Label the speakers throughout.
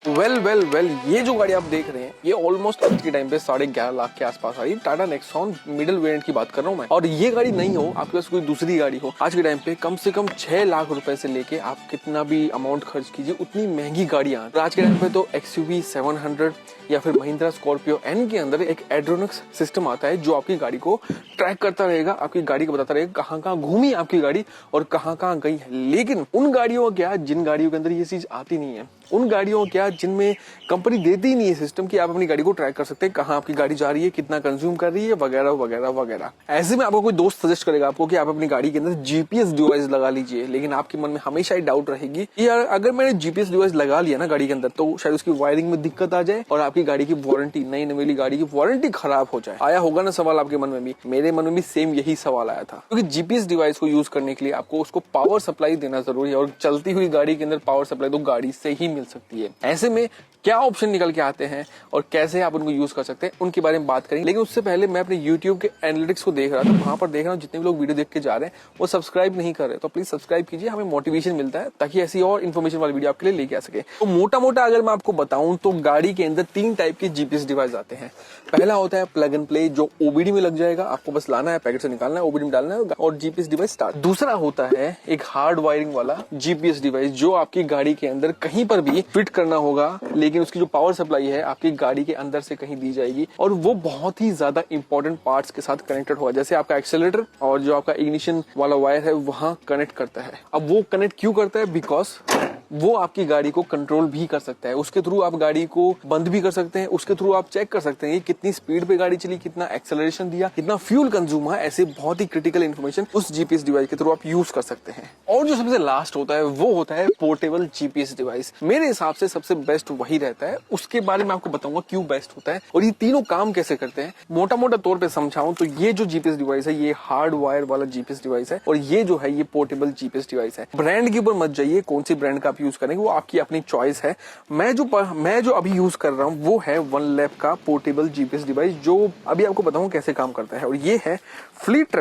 Speaker 1: Well ये जो गाड़ी आप देख रहे हैं ये ऑलमोस्ट आज के टाइम पे 11.5 लाख के आसपास आ रही है। टाटा नेक्सॉन मिडिल वेरिएंट की बात कर रहा हूँ मैं। और ये गाड़ी नहीं हो, आपके पास कोई दूसरी गाड़ी हो, आज के टाइम पे कम से कम 6 लाख रुपए से लेके आप कितना भी अमाउंट खर्च कीजिए, उतनी महंगी गाड़ियां आज के टाइम पे तो XUV 700 या फिर महिंद्रा स्कॉर्पियो एन के अंदर एक एड्रोनिक्स सिस्टम आता है जो आपकी गाड़ी को ट्रैक करता रहेगा, आपकी गाड़ी को बताता रहेगा कहाँ कहाँ घूमी आपकी गाड़ी और कहाँ कहाँ गई है। लेकिन उन गाड़ियों क्या, जिन गाड़ियों के अंदर ये चीज आती नहीं है, उन गाड़ियों क्या जिनमें कंपनी देती ही नहीं है सिस्टम कि आप अपनी गाड़ी को ट्रैक कर सकते हैं, कहाँ आपकी गाड़ी जा रही है, कितना कंज्यूम कर रही है, वगैरह वगैरह वगैरह। ऐसे में आपको कोई दोस्त सजेस्ट करेगा आपको कि आप अपनी गाड़ी के अंदर जीपीएस डिवाइस लगा लीजिए, लेकिन आपके मन में हमेशा ही डाउट रहेगी कि यार अगर मैंने जीपीएस डिवाइस लगा लिया ना गाड़ी के अंदर तो शायद उसकी वायरिंग में दिक्कत आ जाए और आपकी गाड़ी की वारंटी, नई नवेली गाड़ी की वारंटी खराब हो जाए। आया होगा ना सवाल आपके मन में भी, मेरे मन में भी सेम यही सवाल आया था। क्योंकि जीपीएस डिवाइस को यूज करने के लिए आपको उसको पावर सप्लाई देना जरूरी है और चलती हुई गाड़ी के अंदर पावर सप्लाई तो गाड़ी से ही मिल सकती है। ऐसे में क्या ऑप्शन निकल के आते हैं और कैसे आप उनको यूज कर सकते हैं उनके बारे में बात करेंगे। लेकिन उससे पहले मैं अपने YouTube के एनालिटिक्स को देख रहा था, वहां पर देख रहा हूँ जितने भी लोग वीडियो देख के जा रहे हैं वो सब्सक्राइब नहीं कर रहे, तो प्लीज सब्सक्राइब कीजिए, हमें मोटिवेशन मिलता है ताकि ऐसी और इन्फॉर्मेशन वाली वीडियो आपके लिए लेके आ सके। तो मोटा मोटा अगर मैं आपको बताऊं तो गाड़ी के अंदर 3 टाइप के जीपीएस डिवाइस आते हैं। पहला होता है प्लग एंड प्ले, जो ओबीडी में लग जाएगा, आपको बस लाना है, पैकेट से निकालना है, ओबीडी में डालना है और जीपीएस डिवाइस स्टार्ट। दूसरा होता है एक हार्ड वायरिंग वाला जीपीएस डिवाइस जो आपकी गाड़ी के अंदर कहीं पर भी फिट करना होगा, लेकिन उसकी जो पावर सप्लाई है आपकी गाड़ी के अंदर से कहीं दी जाएगी और वो बहुत ही ज्यादा इंपॉर्टेंट पार्ट्स के साथ कनेक्टेड होगा। जैसे आपका एक्सेलरेटर और जो आपका इग्निशन वाला वायर है वहां कनेक्ट करता है। अब वो कनेक्ट क्यों करता है? बिकॉज वो आपकी गाड़ी को कंट्रोल भी कर सकता है, उसके थ्रू आप गाड़ी को बंद भी कर सकते हैं, उसके थ्रू आप चेक कर सकते हैं कि कितनी स्पीड पे गाड़ी चली, कितना एक्सेलरेशन दिया, कितना फ्यूल कंज्यूम हुआ। ऐसे बहुत ही क्रिटिकल इन्फॉर्मेशन उस जीपीएस डिवाइस के थ्रू आप यूज कर सकते हैं। और जो सबसे लास्ट होता है वो होता है पोर्टेबल जीपीएस डिवाइस। मेरे हिसाब से सबसे बेस्ट वही रहता है, उसके बारे में आपको बताऊंगा क्यों बेस्ट होता है और ये तीनों काम कैसे करते हैं। मोटा मोटा तौर पर समझाऊं तो ये जो जीपीएस डिवाइस है ये हार्ड वायर वाला जीपीएस डिवाइस है और ये जो है ये पोर्टेबल जीपीएस डिवाइस है। ब्रांड के ऊपर मत जाइए, कौन सी ब्रांड का आप यूज करेंगे वो आपकी अपनी चॉइस है। मैं जो अभी यूज कर रहा हूं वो है वन लैब का पोर्टेबल जीपीएस डिवाइस, जो अभी आपको बताऊं कैसे काम करता है। और ये है फ्लीट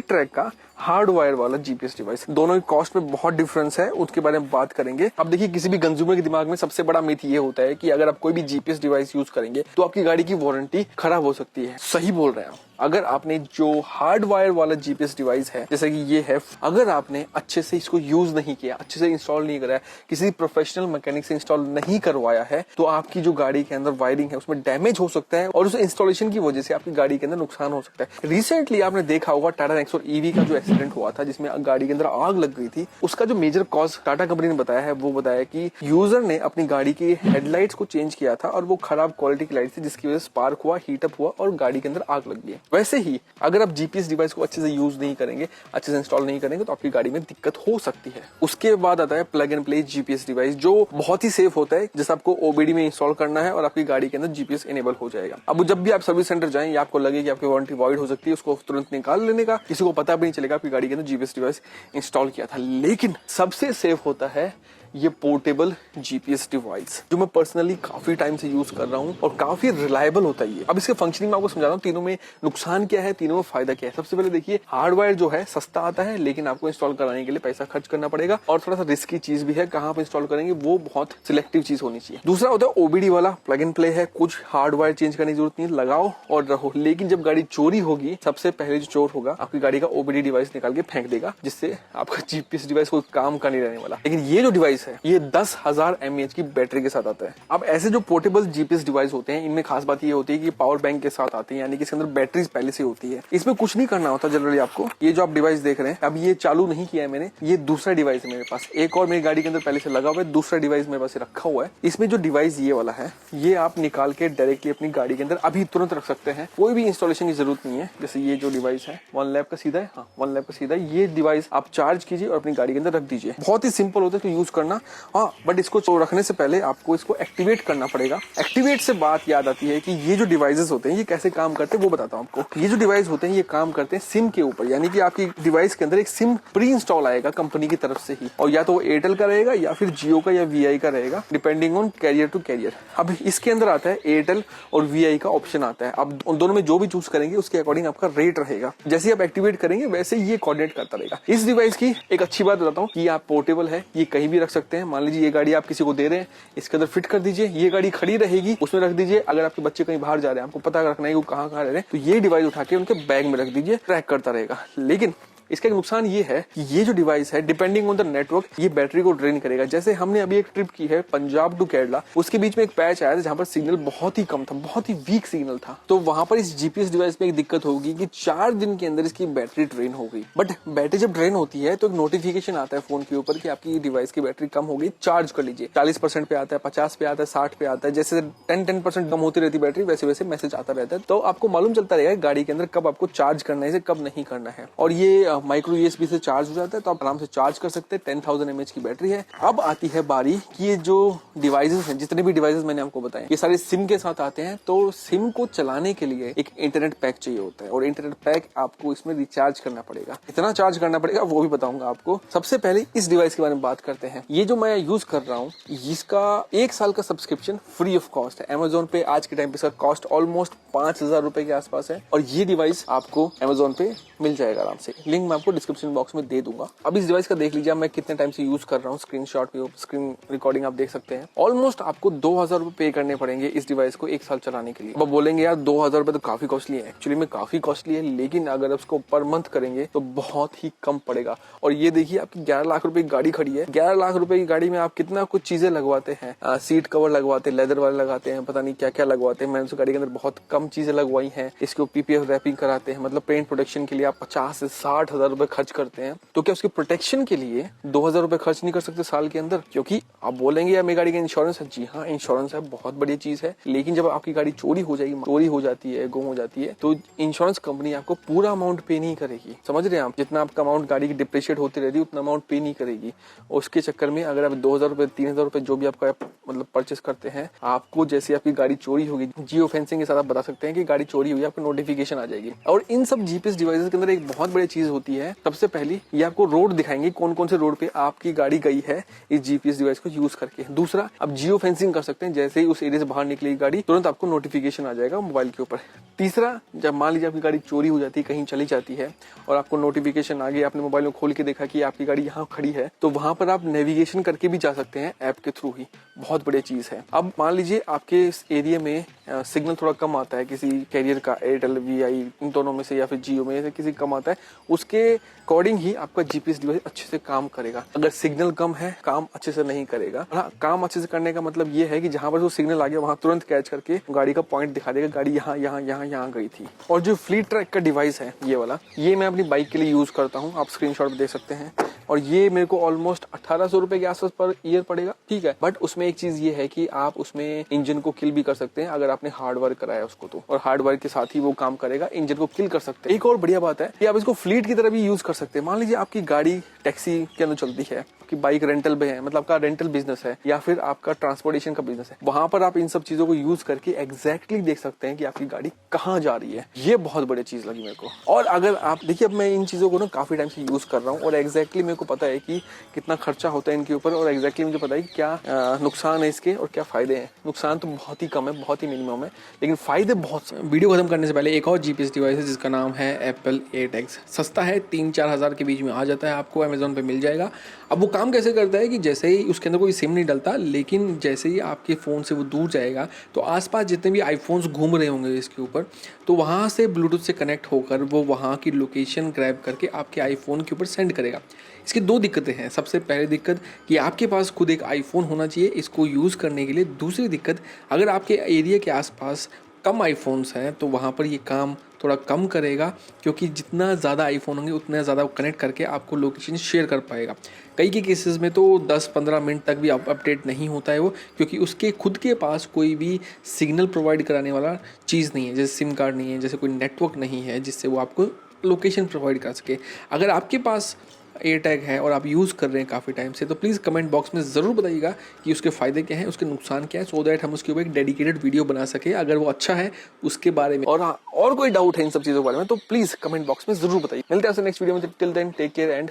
Speaker 1: ट्रैक का हार्ड वायर वाला जीपीएस डिवाइस। दोनों की कॉस्ट में बहुत डिफरेंस है, उसके बारे में बात करेंगे। अब देखिए, किसी भी कंज्यूमर के दिमाग में सबसे बड़ा मिथ ये होता है कि अगर आप कोई भी जीपीएस डिवाइस यूज करेंगे तो आपकी गाड़ी की वारंटी खराब हो सकती है। सही बोल रहे हैं आप। अगर आपने जो हार्ड वायर वाला जीपीएस डिवाइस है जैसे कि ये है, अगर आपने अच्छे से इसको यूज नहीं किया, अच्छे से इंस्टॉल नहीं कराया, किसी प्रोफेशनल मैकेनिक से इंस्टॉल नहीं करवाया है, तो आपकी जो गाड़ी के अंदर वायरिंग है उसमें डैमेज हो सकता है और उस इंस्टॉलेशन की वजह से आपकी गाड़ी के अंदर नुकसान हो सकता है। रिसेंटली आपने देखा होगा टाटा नेक्सॉन ईवी का जो एक्सीडेंट हुआ था जिसमें गाड़ी के अंदर आग लग गई थी, उसका जो मेजर कॉज टाटा कंपनी ने बताया है वो बताया कि यूजर ने अपनी गाड़ी की हेडलाइट्स को चेंज किया था और वो खराब क्वालिटी की लाइट थी जिसकी वजह से स्पार्क हुआ, हीटअप हुआ और गाड़ी के अंदर आग लग गई। वैसे ही अगर आप जीपीएस डिवाइस को अच्छे से यूज नहीं करेंगे, अच्छे से इंस्टॉल नहीं करेंगे तो आपकी गाड़ी में दिक्कत हो सकती है। उसके बाद आता है plug and play GPS device, जो बहुत ही सेफ होता है, जैसे आपको ओबीडी में इंस्टॉल करना है और आपकी गाड़ी के अंदर जीपीएस इनेबल हो जाएगा। अब जब भी आप सर्विस सेंटर जाएं या आपको लगे कि आपकी वारंटी वॉइड हो सकती है, उसको तुरंत निकाल लेने का, किसी को पता भी नहीं चलेगा आपकी गाड़ी के अंदर जीपीएस डिवाइस इंस्टॉल किया था। लेकिन सबसे सेफ होता है ये पोर्टेबल जीपीएस डिवाइस, जो मैं पर्सनली काफी टाइम से यूज कर रहा हूं और काफी रिलायबल होता है ये। अब इसके फंक्शनिंग में आपको समझा रहा हूं, तीनों में नुकसान क्या है, तीनों में फायदा क्या है। सबसे पहले देखिए, हार्डवेयर जो है सस्ता आता है, लेकिन आपको इंस्टॉल कराने के लिए पैसा खर्च करना पड़ेगा और थोड़ा सा रिस्की चीज भी है, कहां पर इंस्टॉल करेंगे वो बहुत सिलेक्टिव चीज होनी चाहिए। दूसरा होता है ओबीडी वाला प्लग एंड प्ले है, कुछ हार्डवेयर चेंज करने की जरूरत नहीं, लगाओ और रहो। लेकिन जब गाड़ी चोरी होगी, सबसे पहले जो चोर होगा आपकी गाड़ी का ओबीडी डिवाइस निकाल के फेंक देगा, जिससे आपका जीपीएस डिवाइस कोई काम का नहीं रहने वाला। लेकिन ये जो डिवाइस है ये 10,000 mAh की बैटरी के साथ आता है। अब ऐसे जो पोर्टेबल जीपीएस डिवाइस होते हैं इनमें खास बात ये होती है कि पावर बैंक के साथ आते हैं, यानी कि इसके अंदर बैटरी पहले से होती है। इसमें कुछ नहीं करना होता जनरली आपको। ये जो आप डिवाइस देख रहे हैं, अब ये चालू नहीं किया है मैंने, ये दूसरा डिवाइस है मेरे पास, एक और मेरी गाड़ी के अंदर पहले से लगा हुआ है, दूसरा डिवाइस मेरे पास रखा हुआ है। इसमें जो डिवाइस ये वाला है ये आप निकाल के डायरेक्टली अपनी गाड़ी के अंदर अभी तुरंत रख सकते हैं, कोई भी इंस्टॉलेशन की जरूरत नहीं है। जैसे ये जो डिवाइस है वन लैब का सीधा है, हाँ वन लैब का सीधा है, ये डिवाइस आप चार्ज कीजिए और अपनी गाड़ी के अंदर रख दीजिए। बहुत ही सिंपल होता है इसको यूज करना। हाँ, बट इसको रखने से पहले आपको इसको एक्टिवेट करना पड़ेगा। एक्टिवेट से बात याद आती है कि ये जो डिवाइसेस होते हैं ये कैसे काम करते हैं वो बताता हूं आपको। ये जो डिवाइस होते हैं ये काम करते हैं सिम के ऊपर, यानी कि आपकी डिवाइस के अंदर एक सिम प्री इंस्टॉल आएगा कंपनी की तरफ से ही, और या तो वो एयरटेल का रहेगा या फिर जियो का या वीआई का रहेगा, depending on carrier to carrier. अब इसके अंदर आता है एयरटेल और वीआई का ऑप्शन आता है। अब उन दोनों में जो भी चूज करेंगे उसके अकॉर्डिंग आपका रेट रहेगा। जैसे आप एक्टिवेट करेंगे वैसे ये कोऑर्डिनेट करता रहेगा। इस डिवाइस की एक अच्छी बात बताता हूँ कि आप पोर्टेबल है, ये कहीं भी रख सकते सकते हैं। मान लीजिए ये गाड़ी आप किसी को दे रहे हैं, इसके अंदर फिट कर दीजिए, ये गाड़ी खड़ी रहेगी, उसमें रख दीजिए। अगर आपके बच्चे कहीं बाहर जा रहे हैं, आपको पता रखना है कि वो कहाँ रह रहे हैं, तो ये डिवाइस उठा के उनके बैग में रख दीजिए, ट्रैक करता रहेगा। लेकिन इसका एक नुकसान ये है कि ये जो डिवाइस है डिपेंडिंग ऑन द नेटवर्क ये बैटरी को ड्रेन करेगा। जैसे हमने अभी एक ट्रिप की है पंजाब टू केरला, उसके बीच में एक पैच आया था जहां पर सिग्नल बहुत ही कम था, बहुत ही वीक सिग्नल था। तो वहां पर इस जीपीएस डिवाइस में एक दिक्कत होगी कि 4 दिन के अंदर इसकी बैटरी ड्रेन हो गई। बट बैटरी जब ड्रेन होती है तो एक नोटिफिकेशन आता है फोन के ऊपर कि आपकी डिवाइस की बैटरी कम हो गई, चार्ज कर लीजिए। 40% पे आता है, 50 पे आता है, 60 पे आता है। जैसे 10% कम होती रहती है बैटरी, वैसे वैसे मैसेज आता रहता है। तो आपको मालूम चलता रहेगा गाड़ी के अंदर कब आपको चार्ज करना है, कब नहीं करना है। और ये माइक्रो यूएसबी से चार्ज हो जाता है, तो आप आराम से चार्ज कर सकते हैं। 10,000 mAh की बैटरी है। अब आती है बारी कि ये जो डिवाइसेस हैं, जितने भी डिवाइसेस मैंने आपको बताए, ये सारे सिम के साथ आते हैं। तो सिम को चलाने के लिए एक इंटरनेट पैक चाहिए होता है, और इंटरनेट पैक आपको इसमें रिचार्ज करना पड़ेगा। कितना चार्ज करना पड़ेगा वो भी बताऊंगा आपको। सबसे पहले इस डिवाइस के बारे में बात करते हैं। ये जो मैं यूज कर रहा हूँ, इसका 1 साल का सब्सक्रिप्शन फ्री ऑफ कॉस्ट है। अमेजोन पे आज के टाइम पे इसका कॉस्ट ऑलमोस्ट 5,000 रुपए के आसपास है, और ये डिवाइस आपको अमेजोन पे मिल जाएगा आराम से। लिंक मैं आपको डिस्क्रिप्शन बॉक्स में दे दूंगा। अब इस डिवाइस का देख लीजिए मैं कितने टाइम से यूज कर रहा हूँ। स्क्रीनशॉट भी, स्क्रीन रिकॉर्डिंग आप देख सकते हैं। ऑलमोस्ट आपको 2,000 रुपए पे करने पड़ेंगे इस डिवाइस को 1 साल चलाने के लिए। अब बोलेंगे यार 2,000 रुपए तो काफी कॉस्टली है। एक्चुअली में काफी कॉस्टली है, लेकिन अगर उसको पर मंथ करेंगे तो बहुत ही कम पड़ेगा। और ये देखिए आपकी 11 लाख रुपए की गाड़ी खड़ी है। 11 लाख रुपए की गाड़ी में आप कितना कुछ चीजें लगवाते हैं, सीट कवर लगवाते हैं, लेदर वाले लगाते हैं, पता नहीं क्या क्या लगवाते हैं। मैंने उस गाड़ी के अंदर बहुत कम चीजें लगवाई हैं। इसको पीपीएफ रैपिंग कराते हैं, मतलब पेंट प्रोटेक्शन के लिए आप 50 से 60 हजार रुपए खर्च करते हैं। तो क्या उसकी प्रोटेक्शन के लिए 2,000 रुपए खर्च नहीं कर सकते साल के अंदर? क्योंकि आप बोलेंगे यार मेरी गाड़ी का इंश्योरेंस है। जी हाँ, इंश्योरेंस है, बहुत बढ़िया चीज है। लेकिन जब आपकी गाड़ी चोरी हो जाएगी, चोरी हो जाती है, गुम हो जाती है, तो इंश्योरेंस कंपनी आपको पूरा अमाउंट पे नहीं करेगी। समझ रहे हैं आप? जितना आपका अमाउंट गाड़ी की डिप्रिशिएट होती रहती है उतना अमाउंट पे नहीं करेगी। उसके चक्कर में अगर आप 2,000 रुपए 3,000 रुपए जो भी आपका मतलब परचेस करते हैं, आपको जैसे आपकी गाड़ी चोरी होगी, जियो फेंसिंग के साथ आप बता सकते हैं कि गाड़ी चोरी हुई, आपको नोटिफिकेशन आ जाएगी। और इन सब जीपीएस डिवाइसेस के अंदर एक बहुत बड़ी चीज होती है। सबसे पहली ये आपको रोड दिखाएंगे, कौन कौन से रोड पे आपकी गाड़ी गई है इस जीपीएस डिवाइस को यूज करके। दूसरा, आप जियो फेंसिंग कर सकते हैं। जैसे ही उस एरिया से बाहर निकलेगी गाड़ी, तुरंत आपको नोटिफिकेशन आ जाएगा मोबाइल के ऊपर। तीसरा, जब मान लीजिए आपकी गाड़ी चोरी हो जाती है, कहीं चली जाती है और आपको नोटिफिकेशन आ गई, आपने मोबाइल में खोल के देखा कि आपकी गाड़ी यहाँ खड़ी है, तो वहां पर आप नेविगेशन करके भी जा सकते हैं ऐप के थ्रू ही। बहुत बढ़िया चीज है। अब मान लीजिए आपके इस एरिया में सिग्नल थोड़ा कम आता है, किसी कैरियर का, एयरटेल, वीआई, इन दोनों में से या फिर जियो में से किसी कम आता है, उसके अकॉर्डिंग ही आपका जीपीएस डिवाइस अच्छे से काम करेगा। अगर सिग्नल कम है, काम अच्छे से नहीं करेगा। हाँ, काम अच्छे से करने का मतलब ये है कि जहां पर वो सिग्नल आ गया वहां तुरंत कैच करके गाड़ी का पॉइंट दिखा देगा, गाड़ी यहाँ यहाँ यहाँ यहाँ गई थी। और जो फ्लीट ट्रैक का डिवाइस है ये वाला, ये मैं अपनी बाइक के लिए यूज करता हूँ। आप स्क्रीनशॉट देख सकते हैं। और ये मेरे को ऑलमोस्ट 1,800 रुपए के आसपास पर ईयर पड़ेगा, ठीक है। बट उसमें एक चीज ये है कि आप उसमें इंजन को किल भी कर सकते हैं अगर आपने हार्डवेयर कराया उसको तो, और हार्डवेयर के साथ ही वो काम करेगा, इंजन को किल कर सकते हैं। एक और बढ़िया बात है कि आप इसको फ्लीट की तरह भी यूज कर सकते हैं। मान लीजिए आपकी गाड़ी टैक्सी के अंदर चलती है, आपकी बाइक रेंटल पे है, मतलब आपका रेंटल बिजनेस है या फिर आपका ट्रांसपोर्टेशन का बिजनेस है, वहां पर आप इन सब चीजों को यूज करके एग्जैक्टली देख सकते हैं कि आपकी गाड़ी कहाँ जा रही है। ये बहुत बढ़िया चीज लगी मेरे को। और अगर आप देखिए, अब मैं इन चीजों को ना काफी टाइम से यूज कर रहा हूँ और एग्जैक्टली मेरे को पता है कि कितना खर्चा होता है इनके ऊपर, और एग्जैक्टली मुझे पता है कि क्या नुकसान है इसके और क्या फायदे हैं। नुकसान तो बहुत ही कम है, बहुत ही मिनिमम है, लेकिन फायदे बहुत। वीडियो खत्म करने से पहले एक और जीपीएस डिवाइस है जिसका नाम है एप्पल एयरटैग्स। सस्ता है, 3-4 हजार के बीच में आ जाता है, आपको अमेजोन पे मिल जाएगा। अब वो काम कैसे करता है कि जैसे ही उसके अंदर कोई सिम नहीं डलता, लेकिन जैसे ही आपके फ़ोन से वो दूर जाएगा तो आसपास जितने भी आईफोन्स घूम रहे होंगे इसके ऊपर, तो वहाँ से ब्लूटूथ से कनेक्ट होकर वो वहाँ की लोकेशन ग्रैब करके आपके आईफोन के ऊपर सेंड करेगा। इसकी 2 दिक्कतें हैं। सबसे पहली दिक्कत कि आपके पास खुद एक आईफोन होना चाहिए इसको यूज़ करने के लिए। दूसरी दिक्कत, अगर आपके एरिया के आसपास कम आईफोन्स हैं तो वहाँ पर ये काम थोड़ा कम करेगा, क्योंकि जितना ज़्यादा आईफोन होंगे उतना ज़्यादा कनेक्ट करके आपको लोकेशन शेयर कर पाएगा। कई के केसेस में तो 10-15 मिनट तक भी अपडेट नहीं होता है वो, क्योंकि उसके खुद के पास कोई भी सिग्नल प्रोवाइड कराने वाला चीज़ नहीं है, जैसे सिम कार्ड नहीं है, जैसे कोई नेटवर्क नहीं है जिससे वो आपको लोकेशन प्रोवाइड कर सके। अगर आपके पास एयरटैग है और आप यूज़ कर रहे हैं काफ़ी टाइम से, तो प्लीज़ कमेंट बॉक्स में ज़रूर बताइएगा कि उसके फ़ायदे क्या हैं, उसके नुकसान क्या है, सो दैट हम उसके ऊपर एक डेडिकेटेड वीडियो बना सके अगर वो अच्छा है उसके बारे में। और हाँ, और कोई डाउट है इन सब चीज़ों के बारे में तो प्लीज़ कमेंट बॉक्स में ज़रूर बताइए। मिलते हैं आपसे नेक्स्ट वीडियो में। Till then take care and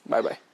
Speaker 1: bye bye.